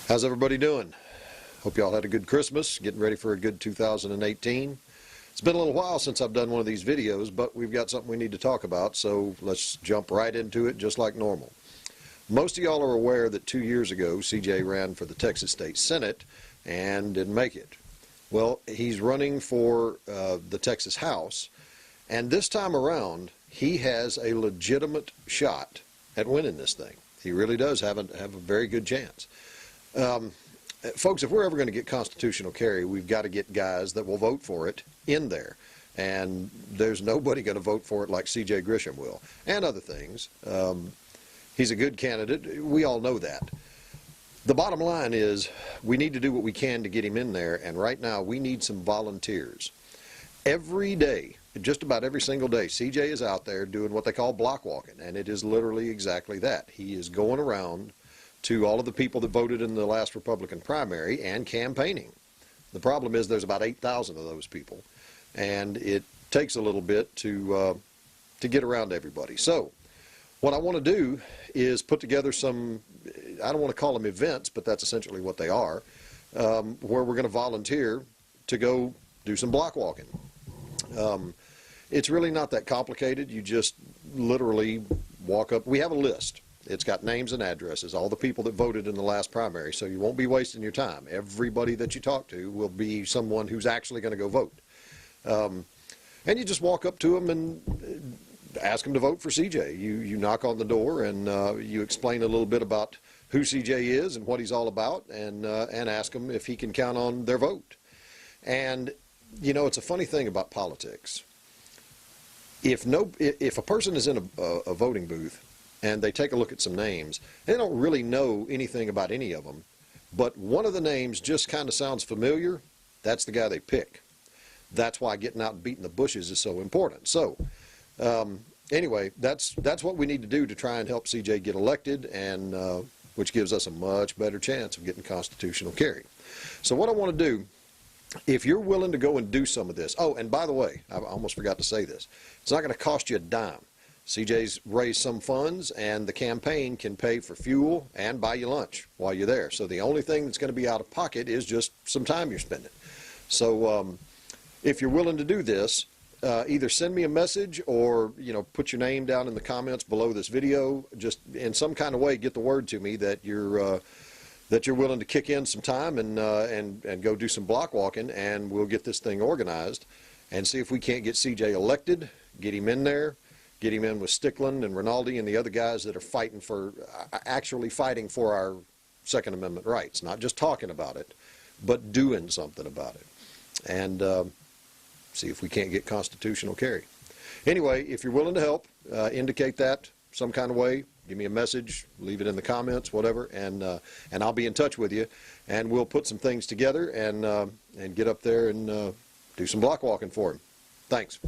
How's everybody doing? Hope y'all had a good Christmas, getting ready for a good 2018. It's been a little while since I've done one of these videos, but we've got something we need to talk about, so let's jump right into it just like normal. Most of y'all are aware that 2 years ago, CJ ran for the Texas State Senate and didn't make it. Well, he's running for the Texas House, and this time around, he has a legitimate shot at winning this thing. He really does have a very good chance. Folks, if we're ever going to get constitutional carry, we've got to get guys that will vote for it in there. And there's nobody going to vote for it like C.J. Grisham will, and other things. He's a good candidate. We all know that. The bottom line is we need to do what we can to get him in there, and right now we need some volunteers. Every day, just about every single day, CJ is out there doing what they call block walking, and it is literally exactly that. He is going around to all of the people that voted in the last Republican primary and campaigning. The problem is there's about 8,000 of those people, and it takes a little bit to get around everybody. So what I want to do is put together some, I don't want to call them events, but that's essentially what they are, where we're going to volunteer to go do some block walking. It's really not that complicated. You just literally walk up. We have a list. It's got names and addresses, all the people that voted in the last primary, so you won't be wasting your time. Everybody that you talk to will be someone who's actually going to go vote. And you just walk up to them and ask them to vote for CJ. You knock on the door and you explain a little bit about who CJ is and what he's all about, and ask him if he can count on their vote. And, you know, it's a funny thing about politics. If a person is in a voting booth and they take a look at some names, they don't really know anything about any of them, but one of the names just kind of sounds familiar, that's the guy they pick. That's why getting out and beating the bushes is so important. So anyway, that's what we need to do to try and help CJ get elected, and which gives us a much better chance of getting constitutional carry. So what I want to do, if you're willing to go and do some of this, oh, and by the way, I almost forgot to say this, it's not going to cost you a dime. CJ's raised some funds, and the campaign can pay for fuel and buy you lunch while you're there. So the only thing that's going to be out of pocket is just some time you're spending. So if you're willing to do this, either send me a message or, you know, put your name down in the comments below this video. Just in some kind of way, get the word to me that you're willing to kick in some time and go do some block walking, and we'll get this thing organized and see if we can't get CJ elected, get him in there. Get him in with Stickland and Rinaldi and the other guys that are fighting for, actually fighting for our Second Amendment rights. Not just talking about it, but doing something about it. And see if we can't get constitutional carry. Anyway, if you're willing to help, indicate that some kind of way. Give me a message, leave it in the comments, whatever, and I'll be in touch with you. And we'll put some things together and get up there and do some block walking for him. Thanks.